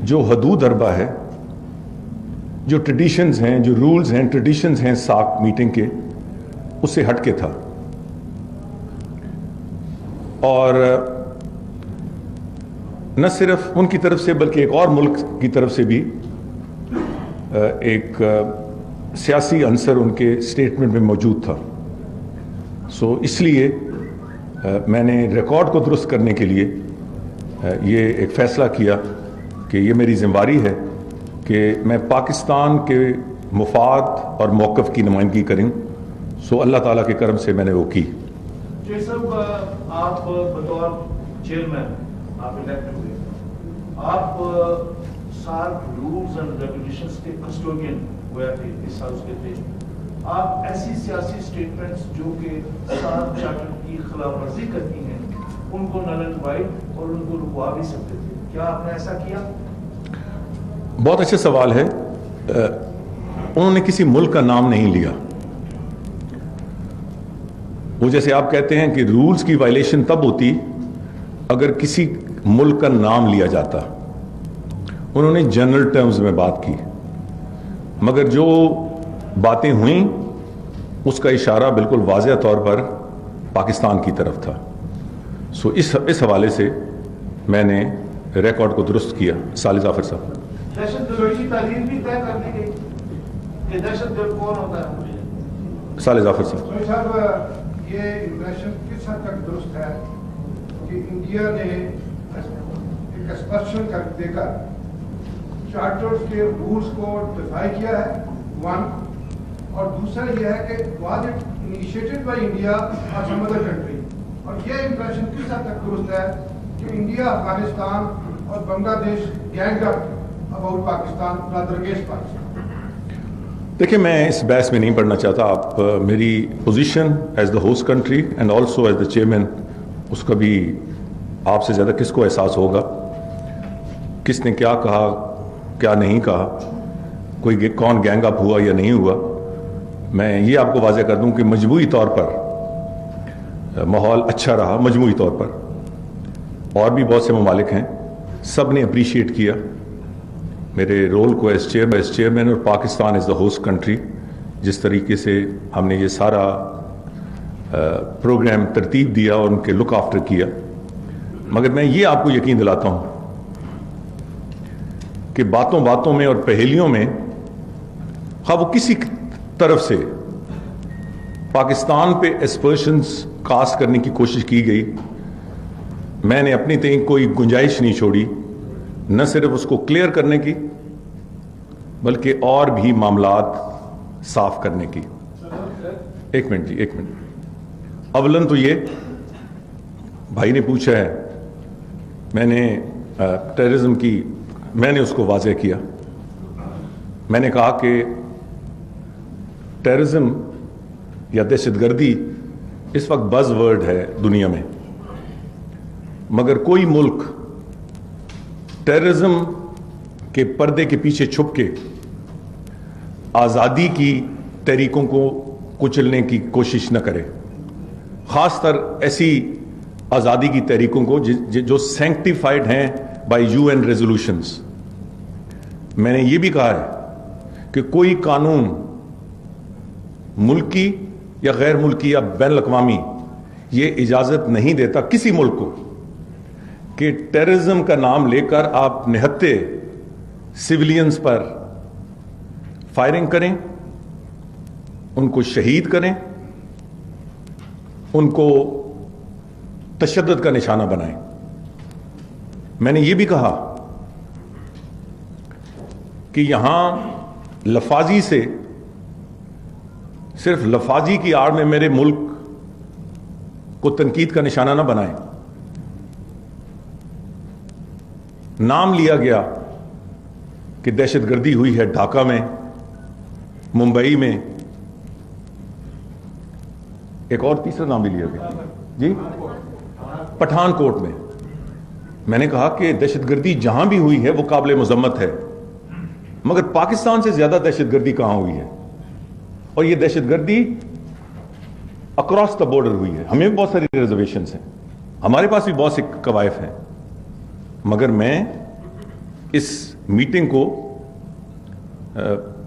جو حدود اربع ہے، جو ٹریڈیشنز ہیں، جو رولز ہیں، ٹریڈیشنز ہیں ساک میٹنگ کے، اس سے ہٹ کے تھا. اور نہ صرف ان کی طرف سے بلکہ ایک اور ملک کی طرف سے بھی ایک سیاسی عنصر ان کے سٹیٹمنٹ میں موجود تھا. سو اس لیے میں نے ریکارڈ کو درست کرنے کے لیے یہ ایک فیصلہ کیا کہ یہ میری ذمہ داری ہے کہ میں پاکستان کے مفاد اور موقف کی نمائندگی کروں. سو اللہ تعالیٰ کے کرم سے میں نے وہ کی. جی صاحب، آپ بطور چیئرمین آپ الیکٹ ہوئے، آپ سارک رولز اینڈ ریگولیشنز کے کسٹوڈین ہوئے تھے، اس ہاؤس کے تھے. آپ ایسی سیاسی سٹیٹمنٹس جو کہ سارک چارٹر کی خلاف ورزی کرتی ہیں ان کو نل اینڈ وائڈ اور ان کو رکوا بھی سکتے تھے. کیا آپ نے ایسا کیا؟ بہت اچھا سوال ہے. انہوں نے کسی ملک کا نام نہیں لیا. وہ جیسے آپ کہتے ہیں کہ رولز کی وائلیشن تب ہوتی اگر کسی ملک کا نام لیا جاتا. انہوں نے جنرل ٹرمز میں بات کی، مگر جو باتیں ہوئیں اس کا اشارہ بالکل واضح طور پر پاکستان کی طرف تھا. سو اس حوالے سے میں نے ریکارڈ کو درست کیا. سالح ظافر صاحب، دہشت گردی کی تعلیم بھی طے کر دی گئی کہ دہشت گرد کون ہوتا ہے. سالح ظافر صاحب، یہ امپریشن کس حد تک درست ہے کہ انڈیا نے ایک ایکسپرشن کر دے کر چارٹرز کے رولز کو ڈیفائی کیا ہے، ون، اور دوسرا یہ ہے کہ was it initiated by India اور سم ادر کنٹری. اور یہ امپریشن کس حد تک درست ہے کہ انڈیا افغانستان اور بنگلہ دیش gang up about Pakistan rather against Pakistan. دیکھیں، میں اس بحث میں نہیں پڑھنا چاہتا. آپ میری position as the host country and also as the chairman, اس کا بھی آپ سے زیادہ کس کو احساس ہوگا کس نے کیا کہا کیا نہیں کہا، کوئی کون گینگ اپ ہوا یا نہیں ہوا. میں یہ آپ کو واضح کر دوں کہ مجموعی طور پر ماحول اچھا رہا. مجموعی طور پر اور بھی بہت سے ممالک ہیں، سب نے اپریشیٹ کیا میرے رول کو ایز چیئرمین اور Pakistan as the host country. جس طریقے سے ہم نے یہ سارا پروگرام ترتیب دیا اور ان کے لک آفٹر کیا. مگر میں یہ آپ کو یقین دلاتا ہوں کہ باتوں باتوں میں اور پہیلیوں میں خواہ وہ کسی طرف سے پاکستان پہ ایسپرشنز کاسٹ کرنے کی کوشش کی گئی، میں نے اپنی تئیں کوئی گنجائش نہیں چھوڑی، نہ صرف اس کو کلیئر کرنے کی بلکہ اور بھی معاملات صاف کرنے کی. ایک منٹ. اولن تو یہ بھائی نے پوچھا ہے، میں نے ٹیررزم کی میں نے اس کو واضح کیا. میں نے کہا کہ ٹیررزم یا دہشت گردی اس وقت بز ورڈ ہے دنیا میں، مگر کوئی ملک ٹیررزم کے پردے کے پیچھے چھپ کے آزادی کی تحریکوں کو کچلنے کی کوشش نہ کرے، خاص طر ایسی آزادی کی تحریکوں کو جو سینکٹیفائڈ ہیں بائی UN ریزولوشنز. میں نے یہ بھی کہا ہے کہ کوئی قانون ملکی یا غیر ملکی یا بین الاقوامی یہ اجازت نہیں دیتا کسی ملک کو کہ ٹیررزم کا نام لے کر آپ نہتے سویلینز پر فائرنگ کریں، ان کو شہید کریں، ان کو تشدد کا نشانہ بنائیں. میں نے یہ بھی کہا کہ یہاں لفاظی سے صرف لفاظی کی آڑ میں میرے ملک کو تنقید کا نشانہ نہ بنائیں. نام لیا گیا کہ دہشت گردی ہوئی ہے ڈھاکہ میں، ممبئی میں، ایک اور تیسرا نام بھی لیا گیا جی پٹھان کوٹ میں. میں نے کہا کہ دہشت گردی جہاں بھی ہوئی ہے وہ قابل مذمت ہے، مگر پاکستان سے زیادہ دہشت گردی کہاں ہوئی ہے؟ اور یہ دہشت گردی اکراس دا بارڈر ہوئی ہے. ہمیں بھی بہت ساری ریزرویشنز ہیں، ہمارے پاس بھی بہت سے قوائف ہیں، مگر میں اس میٹنگ کو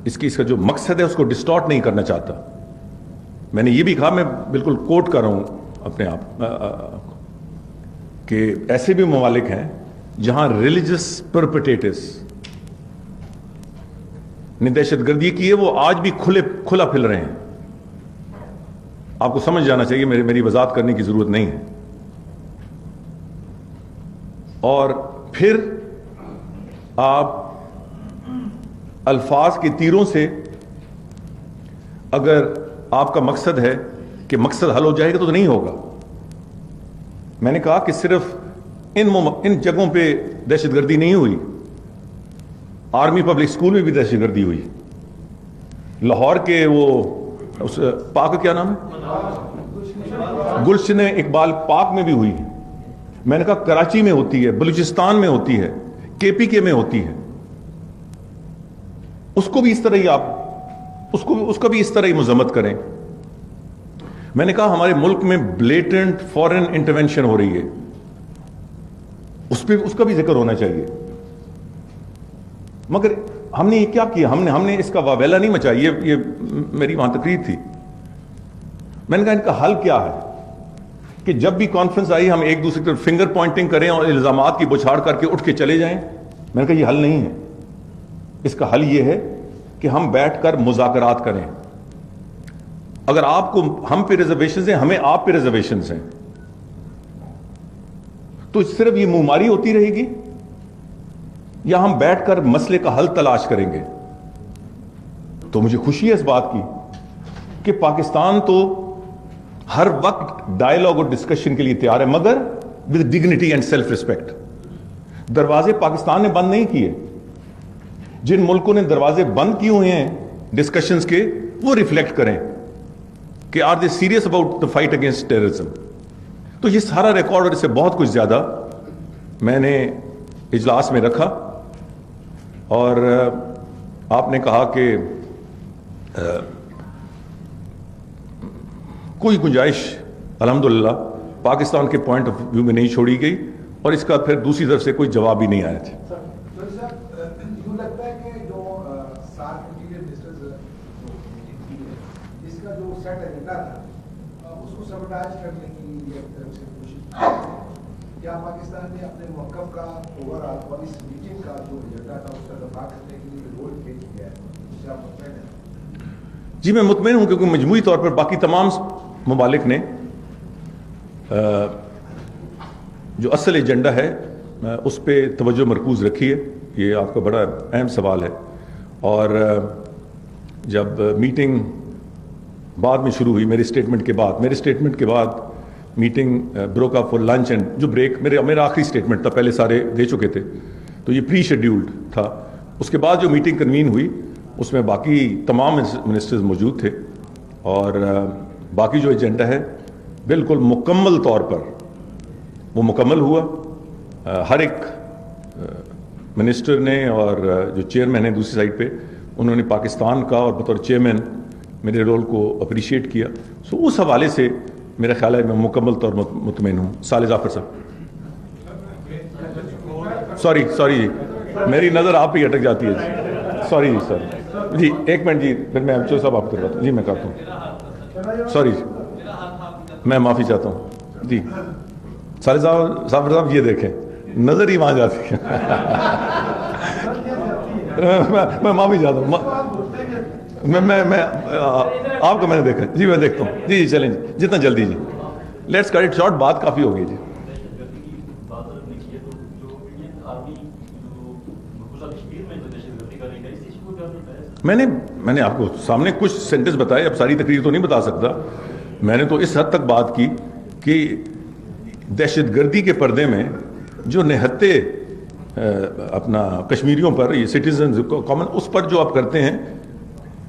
اس کا جو مقصد ہے اس کو ڈسٹارٹ نہیں کرنا چاہتا. میں نے یہ بھی کہا, میں بالکل کوٹ کر رہا ہوں اپنے آپ کہ ایسے بھی ممالک ہیں جہاں ریلیجس پرپیٹیٹرز نے دہشت گردی کی ہے, وہ آج بھی کھلا پھل رہے ہیں. آپ کو سمجھ جانا چاہیے, میری وضاحت کرنے کی ضرورت نہیں ہے. اور پھر آپ الفاظ کے تیروں سے اگر آپ کا مقصد ہے کہ مقصد حل ہو جائے گا تو نہیں ہوگا. میں نے کہا کہ صرف ان جگہوں پہ دہشت گردی نہیں ہوئی, آرمی پبلک اسکول میں بھی دہشت گردی ہوئی. لاہور کے وہ اس پارک کا کیا نام ہے, گلشن اقبال پارک میں بھی ہوئی. میں نے کہا کراچی میں ہوتی ہے, بلوچستان میں ہوتی ہے, KPK میں ہوتی ہے. اس کو بھی اس طرح ہی آپ اس کا بھی اس طرح ہی مذمت کریں. میں نے کہا ہمارے ملک میں بلیٹنٹ فورن انٹرونشن ہو رہی ہے, اس کا بھی ذکر ہونا چاہیے. مگر ہم نے یہ کیا کیا, ہم نے اس کا واویلا نہیں مچائی. یہ میری وہاں تقریر تھی. میں نے کہا ان کا حل کیا ہے کہ جب بھی کانفرنس آئی ہم ایک دوسرے کی فنگر پوائنٹنگ کریں اور الزامات کی بچھاڑ کر کے اٹھ کے چلے جائیں. میں نے کہا یہ حل نہیں ہے. اس کا حل یہ ہے کہ ہم بیٹھ کر مذاکرات کریں. اگر آپ کو ہم پہ ریزرویشنز ہیں, ہمیں آپ پہ ریزرویشنز ہیں, تو صرف یہ منہ ماری ہوتی رہے گی یا ہم بیٹھ کر مسئلے کا حل تلاش کریں گے. تو مجھے خوشی ہے اس بات کی کہ پاکستان تو ہر وقت ڈائیلاگ اور ڈسکشن کے لیے تیار ہے, مگر with dignity and self respect. دروازے پاکستان نے بند نہیں کیے. جن ملکوں نے دروازے بند کیے ہوئے ہیں ڈسکشنز کے, وہ ریفلیکٹ کریں کہ are they serious about the fight against terrorism. تو یہ سارا ریکارڈ اور اس سے بہت کچھ زیادہ میں نے اجلاس میں رکھا. اور آپ نے کہا کہ کوئی گنجائش الحمدللہ پاکستان کے پوائنٹ آف ویو میں نہیں چھوڑی گئی, اور اس کا پھر دوسری طرف سے کوئی جواب ہی نہیں آیا تھا. لگتا ہے کہ جو سارک انٹیریئر منسٹرز اس کا جو سیٹ ایجنڈا تھا اس کو سبٹاج کرنے کی ایک طرف سے کوشش, کیا پاکستان نے اپنے موقف کا اوور آل اور اس میٹنگ کا جو ایجنڈا تھا اس کا دفاع کرنے کے لیے رول پلے کیا ہے, اس سے آپ مطمئن ہیں؟ جی میں مطمئن ہوں, کیونکہ مجموعی طور پر باقی تمام ممالک نے جو اصل ایجنڈا ہے اس پہ توجہ مرکوز رکھی ہے. یہ آپ کا بڑا اہم سوال ہے. اور جب میٹنگ بعد میں شروع ہوئی میرے اسٹیٹمنٹ کے بعد meeting broke up for lunch and جو بریک میرا آخری اسٹیٹمنٹ تھا, پہلے سارے دے چکے تھے تو یہ پری شیڈیولڈ تھا. اس کے بعد جو میٹنگ کنوین ہوئی اس میں باقی تمام منسٹرز موجود تھے, اور باقی جو ایجنڈا ہے بالکل مکمل طور پر وہ مکمل ہوا. ہر ایک منسٹر نے اور جو چیئرمین ہیں دوسری سائڈ پہ, انہوں نے پاکستان کا اور بطور چیئرمین میرے رول کو اپریشیٹ کیا. سو اس حوالے سے میرا خیال ہے میں مکمل طور مطمئن ہوں. صالح ظافر صاحب, سوری جی, میری نظر آپ پہ اٹک جاتی ہے جی. سوری جی, ایک منٹ جی, پھر میں امچو صاحب آپ کرواتا ہوں جی. میں کرتا ہوں, سوری جی, میں معافی چاہتا ہوں جی. صالح ظافر صاحب یہ دیکھیں نظر ہی وہاں جاتی ہے. میں معافی چاہتا ہوں, میں آپ کو میں نے دیکھا جی, میں دیکھتا ہوں جی. چلیں جی, جتنا جلدی جی, لیٹس کٹ اٹ شارٹ, بات کافی ہو گئی جی. میں نے آپ کو سامنے کچھ سینٹنس بتائے, اب ساری تقریر تو نہیں بتا سکتا. میں نے تو اس حد تک بات کی کہ دہشت گردی کے پردے میں جو نہتے اپنا کشمیریوں پر, یہ سٹیزنز کامن, اس پر جو آپ کرتے ہیں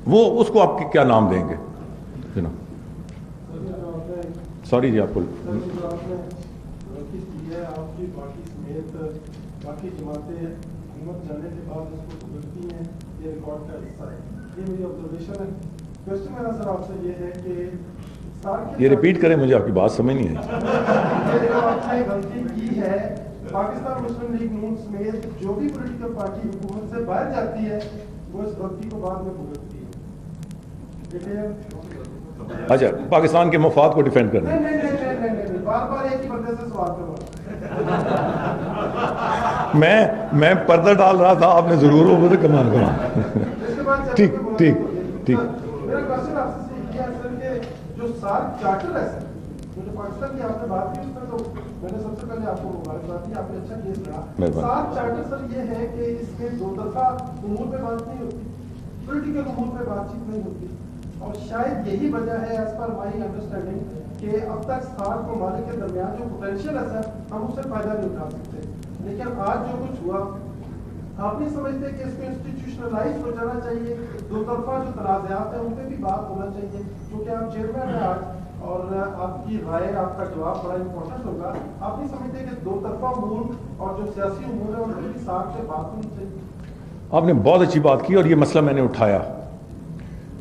وہ اس کو آپ کیا نام دیں گے جناب؟ سوری جی, آپ کو یہ ریپیٹ کریں, مجھے آپ کی بات سمجھ نہیں آئی. غلطی کی ہے پاکستان مسلم لیگ نون سمیت جو بھی پولیٹیکل پارٹی حکومت سے باہر جاتی ہے وہ اس غلطی کو بعد میں بھگتتی ہے. دیکھیں اچھا پاکستان کے مفاد کو ڈیفینڈ کرنا. نہیں بار بار ایک ہی بندے سے سوال کرو. میں پردہ ڈال رہا تھا, آپ نے ضرور ہو مجھے کمان ٹھیک ٹھیک ٹھیک. میرا کوشچن آپ سے یہ ہے سر کہ جو سارک چارٹر ہے سر, جو پاکستان کی آپ نے بات کی اس میں تو میں نے سب سے پہلے آپ کو مبارکباد دی, آپ نے اچھا کیس لڑا. سارک چارٹر سر یہ ہے کہ اس میں دو طرفہ امور پہ بات نہیں ہوتی, پولیٹیکل امور پہ بات چیت نہیں ہوتی, اور شاید یہی وجہ ہے ایز پر مائی انڈرسٹینڈنگ کہ اب تک سارک ممالک کے درمیان جو پوٹینشیل ہے سر ہم اس سے فائدہ نہیں اٹھا سکتے. لیکن آج جو کچھ ہوا آپ نہیں سمجھتے کہ اس کو انسٹیٹیوشنلائز ہو جانا چاہیے, دو طرفہ جو تنازعات ہیں ان پہ بھی بات ہونا چاہیے, کیونکہ آپ چیئرمین ہیں آج اور آپ کی رائے آپ کا جواب بڑا امپورٹنٹ ہوگا. آپ نہیں سمجھتے کہ دو طرفہ امور اور جو سیاسی امور ہیں ان پہ بھی ساتھ سے بات ہونی چاہیے؟ آپ نے بہت اچھی بات کی اور یہ مسئلہ میں نے اٹھایا.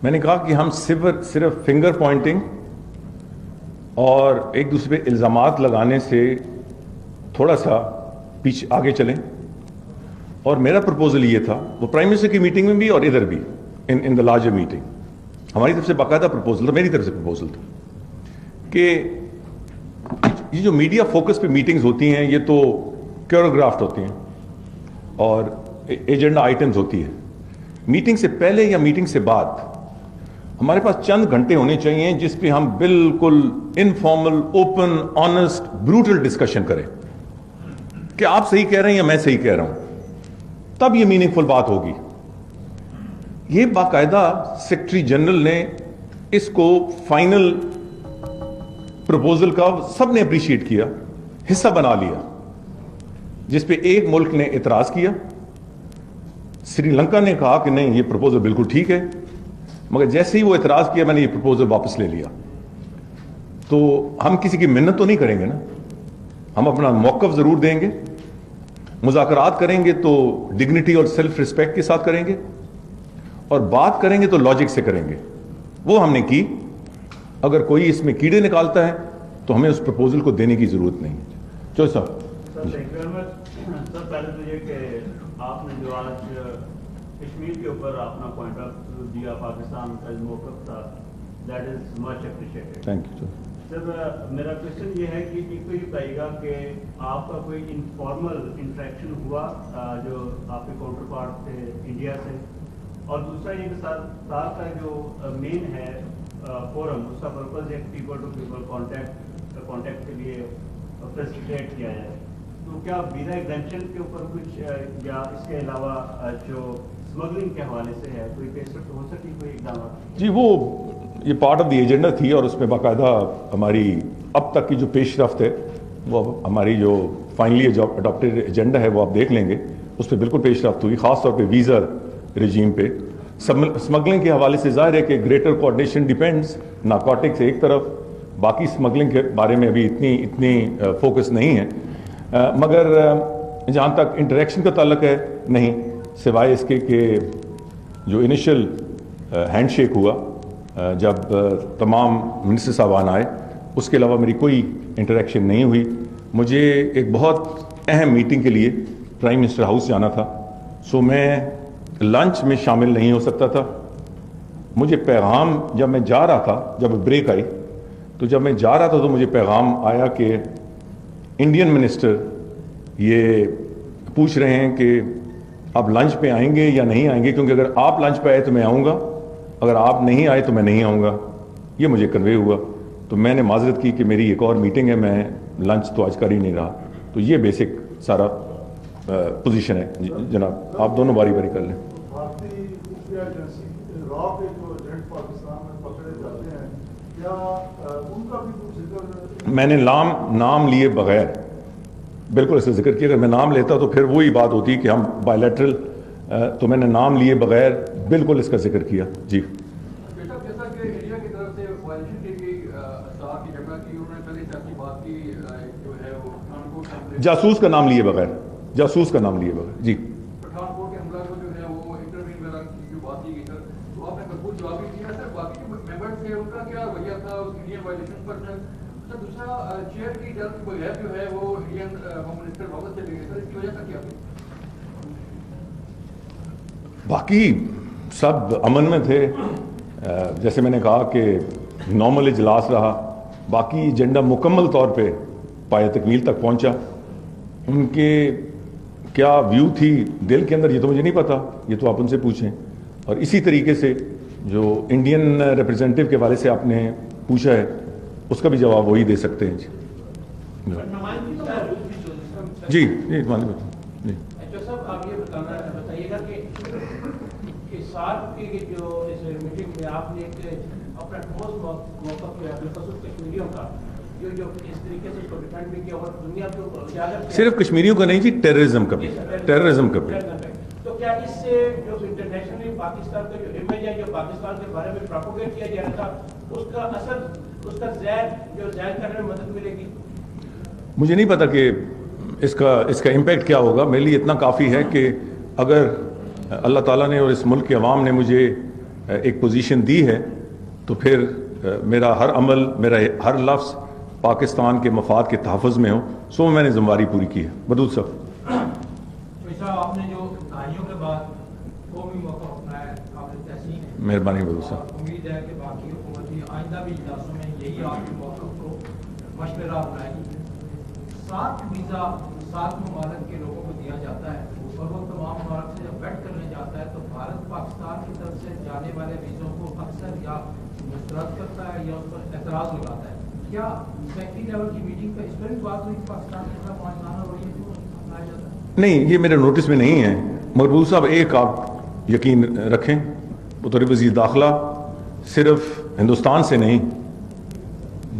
میں نے کہا کہ ہم صرف فنگر پوائنٹنگ اور ایک دوسرے پہ الزامات لگانے سے تھوڑا سا پیچھے آگے چلیں, اور میرا پرپوزل یہ تھا, وہ پرائم منسٹر کی میٹنگ میں بھی اور ادھر بھی ان دا لارجر میٹنگ, ہماری طرف سے باقاعدہ پرپوزل تھا, میری طرف سے پرپوزل تھا کہ یہ جو میڈیا فوکس پہ میٹنگز ہوتی ہیں یہ تو کوریوگرافٹ ہوتی ہیں اور ایجنڈا آئٹمز ہوتی ہے. میٹنگ سے پہلے یا میٹنگ سے بعد ہمارے پاس چند گھنٹے ہونے چاہیے جس پہ ہم بالکل informal, open, honest, brutal discussion کریں کہ آپ صحیح کہہ رہے ہیں یا میں صحیح کہہ رہا ہوں, تب یہ میننگ فل بات ہوگی. یہ باقاعدہ سیکرٹری جنرل نے اس کو فائنل پروپوزل کا سب نے اپریشیٹ کیا, حصہ بنا لیا, جس پہ ایک ملک نے اعتراض کیا. سری لنکا نے کہا کہ نہیں یہ پروپوزل بالکل ٹھیک ہے, مگر جیسے ہی وہ اعتراض کیا میں نے یہ پروپوزل واپس لے لیا. تو ہم کسی کی منت تو نہیں کریں گے نا, ہم اپنا موقف ضرور دیں گے, مذاکرات کریں گے تو ڈگنیٹی اور سیلف ریسپیکٹ کے ساتھ کریں گے, اور بات کریں گے تو لاجک سے کریں گے. وہ ہم نے کی. اگر کوئی اس میں کیڑے نکالتا ہے تو ہمیں اس پروپوزل کو دینے کی ضرورت نہیں. چلو صاحب. سر پہلے تو یہ کہ آپ نے جو آج کشمیر کے اوپر اپنا پوائنٹ آف دیا, پاکستان کا جو موقف تھا, that is much appreciated. Thank you sir میرا کوشچن یہ ہے کہ ایک تو یہ بتائیے گا کہ آپ کا کوئی انفارمل انٹریکشن ہوا جو آپ کے کاؤنٹر پارٹ تھے انڈیا سے, اور دوسرا یہ کہ سال کا جو مین ہے فورم, اس کا پرپز ایک پیپل ٹو پیپل کانٹیکٹ کے لیے فیسیلیٹیٹ کیا جائے, تو کیا ویزا ایگزمپشن کے اوپر کچھ یا اس کے علاوہ جو اسمگلنگ کے حوالے سے ہے کوئی پیش ہو سکتی کوئی اقدامات؟ جی, وہ یہ پارٹ آف دی ایجنڈا تھی اور اس میں باقاعدہ ہماری اب تک کی جو پیش رفت ہے وہ ہماری جو فائنلی اڈاپٹیڈ ایجنڈا ہے وہ آپ دیکھ لیں گے, اس پہ بالکل پیش رفت ہوئی, خاص طور پہ ویزا رجیم پہ. اسمگلنگ کے حوالے سے ظاہر ہے کہ گریٹر کوآرڈینیشن ڈیپینڈس, نارکوٹکس ایک طرف, باقی اسمگلنگ کے بارے میں ابھی اتنی فوکس نہیں ہے. مگر جہاں تک انٹریکشن کا تعلق ہے نہیں, سوائے اس کے کہ جو انیشل ہینڈ شیک ہوا جب تمام منسٹر صاحبان آئے, اس کے علاوہ میری کوئی انٹریکشن نہیں ہوئی. مجھے ایک بہت اہم میٹنگ کے لیے پرائم منسٹر ہاؤس جانا تھا, سو میں لنچ میں شامل نہیں ہو سکتا تھا. مجھے پیغام جب میں جا رہا تھا, جب بریک آئی تو جب میں جا رہا تھا تو مجھے پیغام آیا کہ انڈین منسٹر یہ پوچھ رہے ہیں کہ آپ لنچ پہ آئیں گے یا نہیں آئیں گے, کیونکہ اگر آپ لنچ پہ آئے تو میں آؤں گا, اگر آپ نہیں آئے تو میں نہیں آؤں گا. یہ مجھے کنوے ہوا, تو میں نے معذرت کی کہ میری ایک اور میٹنگ ہے, میں لنچ تو آج کر ہی نہیں رہا. تو یہ بیسک سارا پوزیشن ہے. جناب آپ دونوں باری باری کر لیں. بھارتی خفیہ ایجنسی را کے جو ایجنٹ پاکستان میں پکڑے جاتے ہیں, کیا ان کا بھی کچھ ذکر؟ میں نے نام لیے بغیر بالکل اسے ذکر کیا. اگر میں نام لیتا تو پھر وہی بات ہوتی کہ ہم بائیلیٹرل, تو میں نے نام لیے بغیر بالکل اس کا ذکر کیا. جی جیسا کہ انڈیا کی طرف سے وائلیشن کی گئی ساتھ کی جگہ کی, انہوں نے پہلے چاچی بات کی جو ہے وہ پٹھانکوٹ جاسوس کا نام لیے بغیر, جاسوس کا نام لیے بغیر. جی پٹھانکوٹ کے حملہ کو جو ہے وہ انٹروین وغیرہ کی جو بات کی گئی سر, تو آپ نے بھرپور جواب بھی دیا سر. باقی جو ممبر تھے ان کا کیا رویہ تھا انڈین وائلیشن پر سر؟ سر دوسرا چیئر کی اجازت کے بغیر جو ہے وہ انڈین ہوم منسٹر واپس چلے گئے سر, اس کی وجہ کا کیا تھی؟ باقی سب امن میں تھے. جیسے میں نے کہا کہ نارمل اجلاس رہا. باقی ایجنڈا مکمل طور پہ پایہ تکمیل تک پہنچا. ان کے کیا ویو تھی دل کے اندر یہ تو مجھے نہیں پتا, یہ تو آپ ان سے پوچھیں. اور اسی طریقے سے جو انڈین ریپرزینٹیو کے حوالے سے آپ نے پوچھا ہے اس کا بھی جواب وہی دے سکتے ہیں. جی جی جی صاحب آپ یہ بتائیے گا کہ ساتھ کی جو اس میٹنگ میں آپ نے ایک اپنا ٹھوس موقف کیا بالخصوص کشمیریوں کا جو اس طریقے سے اس کو ڈیفینڈ بھی کیا اور دنیا کو صرف کشمیریوں کا نہیں جی, ٹیررزم کا بھی, ٹیررزم کا بھی. تو کیا اس سے جو انٹرنیشنلی پاکستان کا جو امیج ہے جو پاکستان کے بارے میں پروپوگیٹ کیا جا رہا تھا اس کا اثر, اس کا زائد کرنے میں مدد ملے گی؟ مجھے نہیں پتا کہ اس کا امپیکٹ کیا ہوگا. میرے لیے اتنا کافی ہے کہ اگر اللہ تعالیٰ نے اور اس ملک کے عوام نے مجھے ایک پوزیشن دی ہے تو پھر میرا ہر عمل, میرا ہر لفظ پاکستان کے مفاد کے تحفظ میں ہو. سو میں نے ذمہ داری پوری کی ہے. بدود صاحب آپ نے جو دہائیوں کے بعد قومی موقع اپنایا ہے قابل تحسین ہے. مہربانی بدود صاحب. امید ہے کہ باقی حکومتی آئندہ بھی اجلاسوں میں یہی آپ کے موقف کو مشورہ اپنائے گی. 7 ویزا 7 ممالک کے لوگوں کو دیا جاتا ہے اور وہ تمام ممالک سے جب بیٹھ کرنے جاتا ہے تو بھارت پاکستان کی طرف سے جانے والے ویزوں کو اکثر یا مسترد کرتا ہے یا اس پر اعتراض لگاتا ہے. کیا سیکٹری لیول کی میٹنگ پہ اس پر بھی بات ہوئی پاکستان کے خلاف معاہدہ اور یہ کیوں اپنایا جاتا ہے؟ نہیں, یہ میرے نوٹس میں نہیں ہے. مقبول صاحب ایک آپ یقین رکھیں, بطور وزیر داخلہ صرف ہندوستان سے نہیں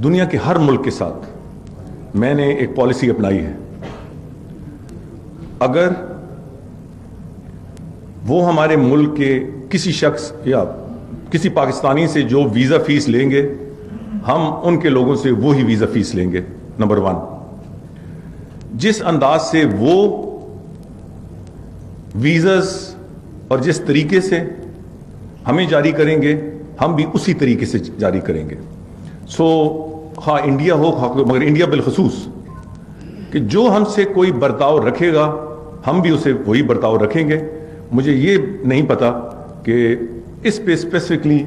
دنیا کے ہر ملک کے ساتھ میں نے ایک پالیسی اپنائی ہے. اگر وہ ہمارے ملک کے کسی شخص یا کسی پاکستانی سے جو ویزا فیس لیں گے ہم ان کے لوگوں سے وہی ویزا فیس لیں گے. نمبر 1, جس انداز سے وہ ویزاز اور جس طریقے سے ہمیں جاری کریں گے ہم بھی اسی طریقے سے جاری کریں گے. سو ہاں انڈیا ہو, مگر انڈیا بالخصوص کہ جو ہم سے کوئی برتاؤ رکھے گا ہم بھی اسے وہی برتاؤ رکھیں گے. مجھے یہ نہیں پتا کہ اس پہ اسپیسیفکلی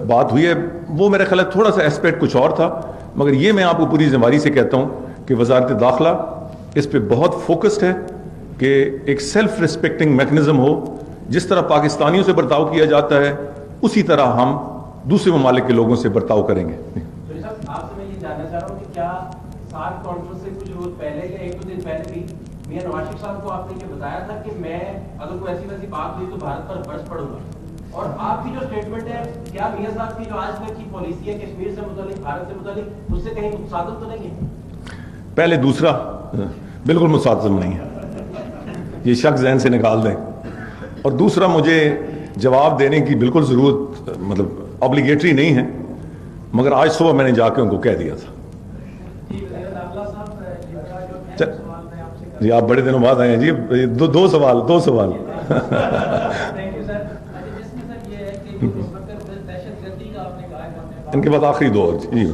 بات ہوئی ہے, وہ میرا خیال ہے تھوڑا سا ایسپیکٹ کچھ اور تھا, مگر یہ میں آپ کو پوری ذمہ داری سے کہتا ہوں کہ وزارت داخلہ اس پہ بہت فوکسڈ ہے کہ ایک سیلف ریسپیکٹنگ میکنزم ہو. جس طرح پاکستانیوں سے برتاؤ کیا جاتا ہے اسی طرح ہم دوسرے ممالک کے لوگوں سے برتاؤ کریں گے. آپ سے میں یہ جاننا چاہ رہا ہوں کہ کیا سارک کانفرنس سے کچھ روز پہلے یا 1-2 دن پہلے بھی میاں نواز شریف صاحب کو آپ نے یہ بتایا تھا کہ میں اگر کوئی ایسی ویسی بات ہوئی تو بھارت پر برس پڑوں گا, اور آپ کی جو اسٹیٹمنٹ ہے کیا میاں صاحب کی جو آج تک کی پالیسی ہے کشمیر سے متعلق, بھارت سے متعلق, اس سے کہیں متصادم تو نہیں ہے؟ پہلے دوسرا بالکل متصادم نہیں ہے, یہ شک ذہن سے نکال دیں. اور دوسرا مجھے جواب دینے کی بالکل ضرورت مطلب آبلیگیٹری نہیں ہے, مگر آج صبح میں نے جا کے ان کو کہہ دیا تھا. جی آپ بڑے دنوں بعد آئے ہیں جی. دو سوال ان کے بعد آخری 2 جی.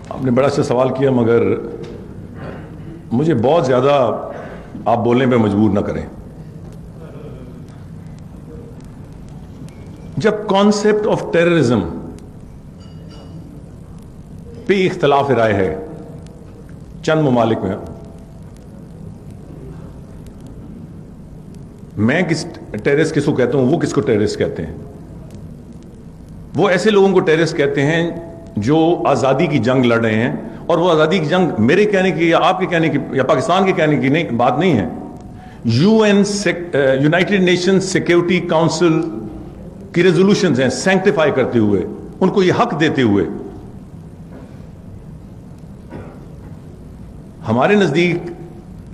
آپ نے بڑا اچھا سوال کیا, مگر مجھے بہت زیادہ آپ بولنے پہ مجبور نہ کریں. جب کانسیپٹ آف ٹیررزم پہ اختلاف رائے ہے چند ممالک میں, میں کس ٹیررسٹ کس کو کہتا ہوں, وہ کس کو ٹیررسٹ کہتے ہیں. وہ ایسے لوگوں کو ٹیررسٹ کہتے ہیں جو آزادی کی جنگ لڑ رہے ہیں, اور وہ آزادی کی جنگ میرے کہنے کی یا آپ کے کہنے کی یا پاکستان کے کہنے کی نہیں بات نہیں ہے. یونائٹڈ نیشن سیکورٹی کاؤنسل کی ریزولوشنز ہیں, سینکٹیفائی کرتے ہوئے, ان کو یہ حق دیتے ہوئے. ہمارے نزدیک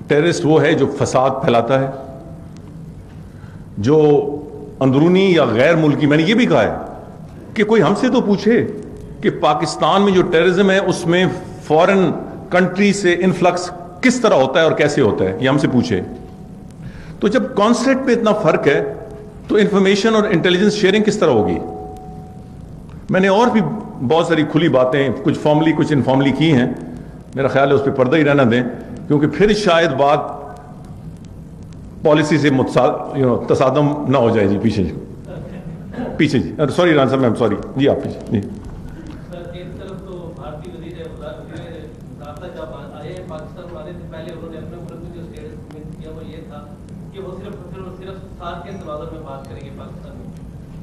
ٹیررسٹ وہ ہے جو فساد پھیلاتا ہے, جو اندرونی یا غیر ملکی, میں نے یہ بھی کہا ہے کہ کوئی ہم سے تو پوچھے کہ پاکستان میں جو ٹیررزم ہے اس میں فورن کنٹری سے انفلکس کس طرح ہوتا ہے اور کیسے ہوتا ہے, یہ ہم سے پوچھے. تو جب کانسیپٹ میں اتنا فرق ہے تو انفارمیشن اور انٹیلیجنس شیئرنگ کس طرح ہوگی؟ میں نے اور بھی بہت ساری کھلی باتیں کچھ فارملی کچھ انفارملی کی ہیں، میرا خیال ہے اس پہ پردہ ہی رہنا دیں، کیونکہ پھر شاید بات پالیسی سے تصادم نہ ہو جائے. جی پیچھے جی سوری ران صاحب، میم سوری جی، آپ پیچھے جی. سر ایک طرف تو بھارتی وزیر داخلہ جب آئے پاکستان آنے سے پہلے انہوں نے اپنے ملک میں جو اسٹیٹمنٹ کیا وہ یہ تھا کہ وہ صرف ساتھ کے تناظر میں بات کریں گے پاکستان میں،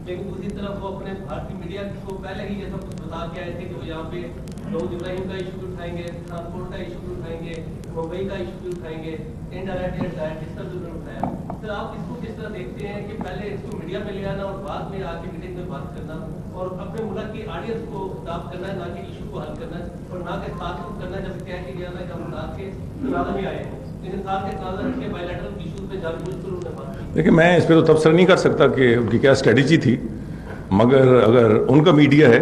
لیکن دوسری طرف وہ اپنے بھارتی میڈیا کو پہلے ہی یہ سب کچھ بتا کے آئے تھے کہ وہ یہاں پہ داؤد ابراہیم کا ایشو بھی اٹھائیں گے، ٹرانسپورٹ کا ایشو بھی اٹھائیں گے، ممبئی کا ایشو بھی اٹھائیں گے، انڈائریکٹ اینڈ ڈائریکٹ اس کا بھی انہوں نے اٹھایا. سر آپ اس کو کس طرح دیکھتے ہیں کہ پہلے اس کو میڈیا میں لے آنا اور بعد میں آ کے میٹنگ میں بات کرنا اور اپنے ملک کی آڈینس کو خطاب کرنا ہے، نہ کہ ایشو کو حل کرنا ہے اور نہ کہ تعلق کرنا ہے جب کہہ کے گیا تھا کہ ہم ساتھ کے تناظر میں آئے ہیں، لیکن ساتھ کے تناظر کے بائیلیٹرل ایشوز پہ جان بوجھ کر انہوں نے بات کی. دیکھیں میں اس پہ تو تبصرہ نہیں کر سکتا کہ ان کی کیا اسٹریٹجی تھی، مگر اگر ان کا میڈیا ہے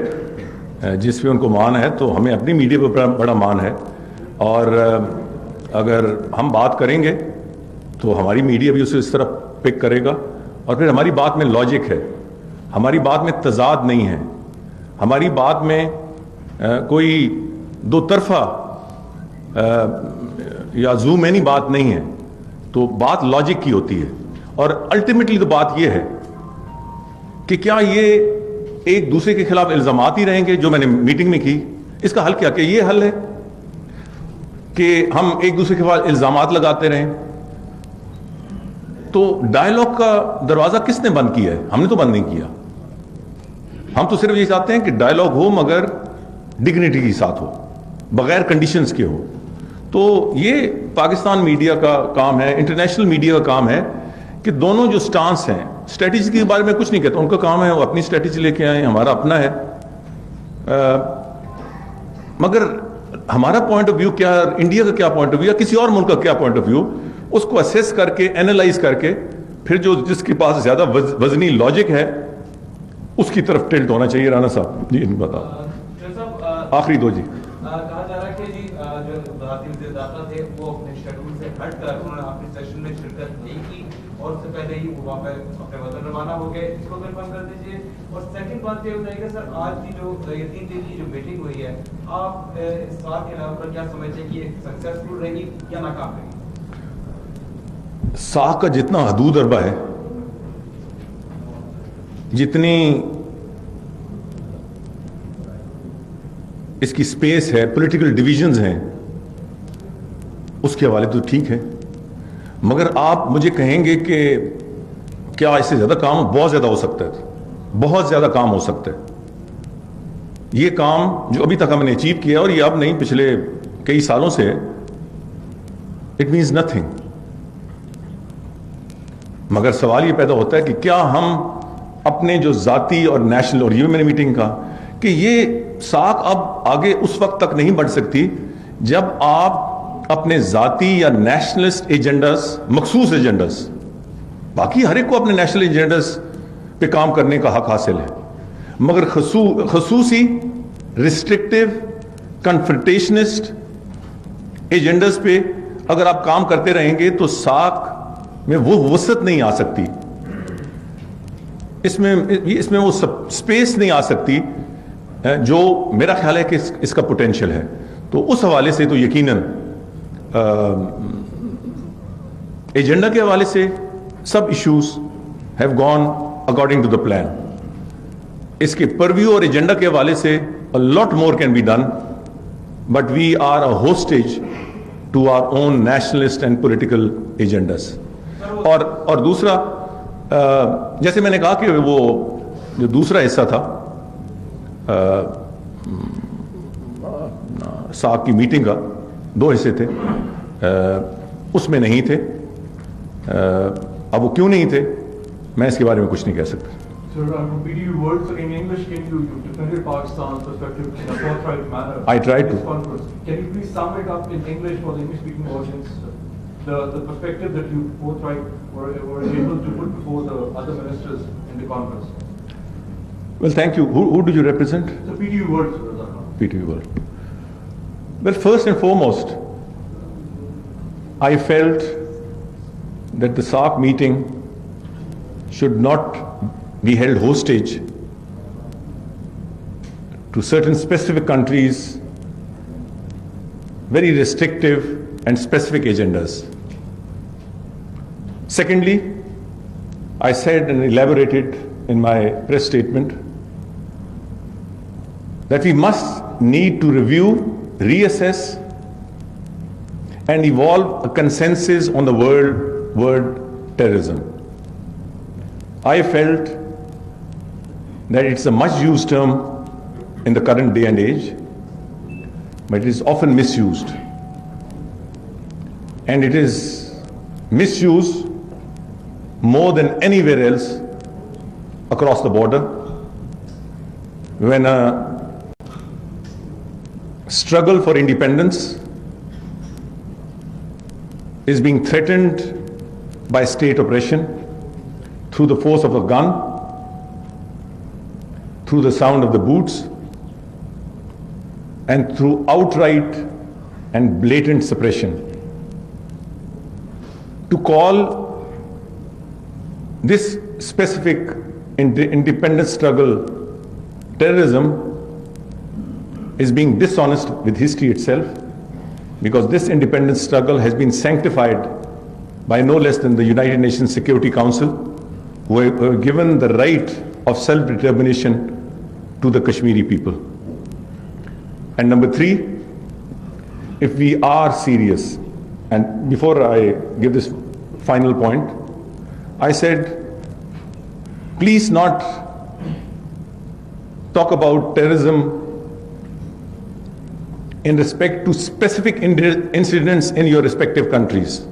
جس پہ ان کو مان ہے تو ہمیں اپنی میڈیا پہ بڑا مان ہے، اور اگر ہم بات کریں گے تو ہماری میڈیا بھی اسے اس طرح پک کرے گا، اور پھر ہماری بات میں لاجک ہے، ہماری بات میں تضاد نہیں ہے، ہماری بات میں کوئی دو طرفہ یا زومینی بات نہیں ہے، تو بات لاجک کی ہوتی ہے. اور الٹیمیٹلی تو بات یہ ہے کہ کیا یہ ایک دوسرے کے خلاف الزامات ہی رہیں گے جو میں نے میٹنگ میں کی؟ اس کا حل کیا کہ یہ حل ہے کہ ہم ایک دوسرے کے خلاف الزامات لگاتے رہیں؟ تو ڈائیلاگ کا دروازہ کس نے بند کیا ہے؟ ہم نے تو بند نہیں کیا. ہم تو صرف یہ چاہتے ہیں کہ ڈائیلاگ ہو مگر ڈگنیٹی کے ساتھ ہو، بغیر کنڈیشنز کے ہو. تو یہ پاکستان میڈیا کا کام ہے، انٹرنیشنل میڈیا کا کام ہے کہ دونوں جو سٹانس ہیں، اسٹریٹجی کے بارے میں کچھ نہیں کہتا، ان کا کام ہے وہ اپنی اسٹریٹجی لے کے آئیں، ہمارا اپنا ہے. مگر ہمارا پوائنٹ آف ویو کیا، انڈیا کا کیا پوائنٹ آف ویو، یا کسی اور ملک کا کیا پوائنٹ آف ویو، اس کو اسیس کر کے اینالائز کر کے پھر جو جس کے پاس زیادہ وزنی لاجک ہے اس کی طرف ٹلٹ ہونا چاہیے. رانا صاحب جی بتا آخری دو. جی کہا جا رہا ہے کہ جی جو بھارتی وزیر داخلہ تھے وہ اپنے شیڈول سے ہٹ کر انہوں نے اپنے سیشن میں شرکت نہیں کی اور اس سے پہلے ہی وہ واپس اپنے وطن روانہ ہو گئے. اس کو کنفرم کر دیجیے. اور سیکنڈ بات یہ ہو جائے گا سر، آج کی جو یہ 3 دن کی جو میٹنگ ہوئی ہے، آپ اس بات کے علاوہ پر کیا سمجھتے ہیں کہ یہ سکسیسفل رہے گی یا ناکام رہے گی؟ ساکھ کا جتنا حدود اربہ ہے، جتنی اس کی سپیس ہے، پولیٹیکل ڈویژنز ہیں، اس کے حوالے تو ٹھیک ہے. مگر آپ مجھے کہیں گے کہ کیا اس سے زیادہ کام بہت زیادہ ہو سکتا ہے، بہت زیادہ کام ہو سکتا ہے. یہ کام جو ابھی تک ہم نے اچیو کیا، اور یہ اب نہیں پچھلے کئی سالوں سے، اٹ مینز نتھنگ. مگر سوال یہ پیدا ہوتا ہے کہ کیا ہم اپنے جو ذاتی اور نیشنل، اور یہ میں نے میٹنگ کہا کہ یہ ساکھ اب آگے اس وقت تک نہیں بڑھ سکتی جب آپ اپنے ذاتی یا نیشنلسٹ ایجنڈاز، مخصوص ایجنڈاز، باقی ہر ایک کو اپنے نیشنل ایجنڈاز پہ کام کرنے کا حق حاصل ہے، مگر خصوصی ریسٹرکٹیو کنفرنٹیشنسٹ ایجنڈاز پہ اگر آپ کام کرتے رہیں گے تو ساکھ میں وہ وسعت نہیں آ سکتی، اس میں وہ سپیس نہیں آ سکتی جو میرا خیال ہے کہ اس کا پوٹینشیل ہے. تو اس حوالے سے تو یقیناً ایجنڈا کے حوالے سے سب issues have gone according to the plan. اس کے پرویو اور ایجنڈا کے حوالے سے a lot more can be done, but we are a hostage to our own nationalist and political agendas. اور دوسرا جیسے میں نے کہا کہ وہ جو دوسرا حصہ تھا ساکھ کی میٹنگ کا، 2 حصے تھے، اس میں نہیں تھے. اب وہ کیوں نہیں تھے میں اس کے بارے میں کچھ نہیں کہہ سکتا. Sir, repeat your words in English. Can you defend Pakistan's perspective in a forthright manner? I tried to. Can you please sum it up in English for the English-speaking audience? The perspective that you forthright were able to put before the other ministers in the Congress. Well, thank you. Who do you represent? So, PTU words, sir. PTU world. Well, first and foremost, I felt that the SAARC meeting should not be held hostage to certain specific countries, very restrictive and specific agendas. Secondly, I said and elaborated in my press statement that we must need to review, reassess, and evolve a consensus on the word terrorism. I felt that it's a much used term in the current day and age, but it is often misused. And it is misused more than anywhere else across the border. When a struggle for independence is being threatened by state oppression through the force of a gun, through the sound of the boots, and through outright and blatant suppression. To call this specific independence struggle terrorism is being dishonest with history itself, because this independence struggle has been sanctified by no less than the United Nations Security Council, who have given the right of self-determination to the Kashmiri people. And number three, if we are serious, and before I give this final point, I said, please not talk about terrorism in respect to specific incidents in your respective countries.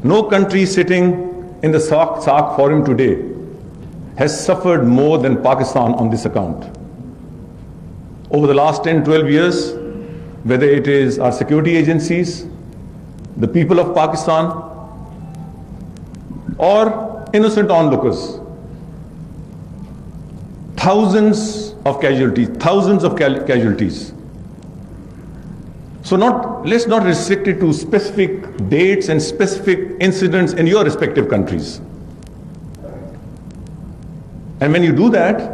No country sitting in the SAARC forum today has suffered more than Pakistan on this account. Over the last 10-12 years, whether it is our security agencies, the people of Pakistan, or innocent onlookers, thousands of casualties. So let's not restrict it to specific dates and specific incidents in your respective countries. And when you do that,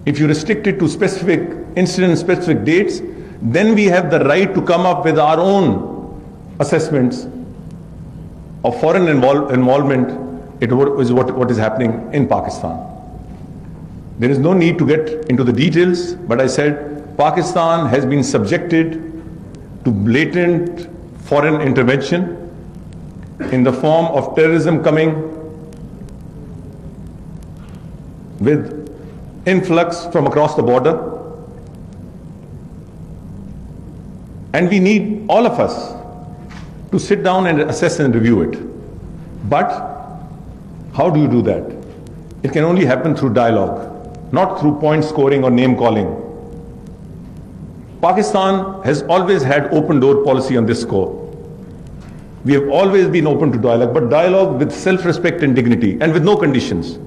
if you restrict it to specific incidents, specific dates, then we have the right to come up with our own assessments of foreign involvement. It is what is happening in Pakistan. There is no need to get into the details, but I said Pakistan has been subjected to blatant foreign intervention in the form of terrorism coming with influx from across the border. And we need all of us to sit down and assess and review it. But how do you do that? It can only happen through dialogue, not through point scoring or name calling. Pakistan has always had open door policy on this score. We have always been open to dialogue, but dialogue with self-respect and dignity and with no conditions.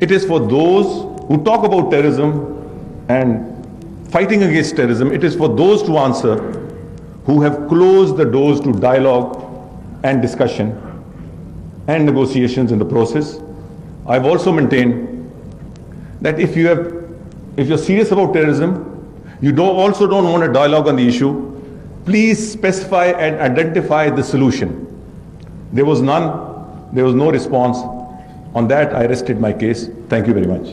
It is for those who talk about terrorism and fighting against terrorism, it is for those to answer who have closed the doors to dialogue and discussion and negotiations in the process. I've also maintained that if you're serious about terrorism, you also don't want a dialogue on the issue, please specify and identify the solution. There was none, there was no response. On that, I rested my case. Thank you very much.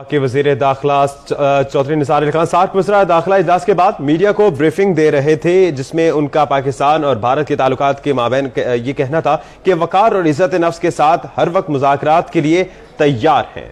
کے وزیر داخلہ چودھری نثار Ali Khan SAARC وزراء داخلہ اجلاس کے بعد media کو briefing دے رہے تھے، جس میں ان کا پاکستان اور بھارت کے تعلقات کے مابین یہ کہنا تھا کہ وقار اور عزت نفس کے ساتھ ہر وقت مذاکرات کے لیے تیار ہیں.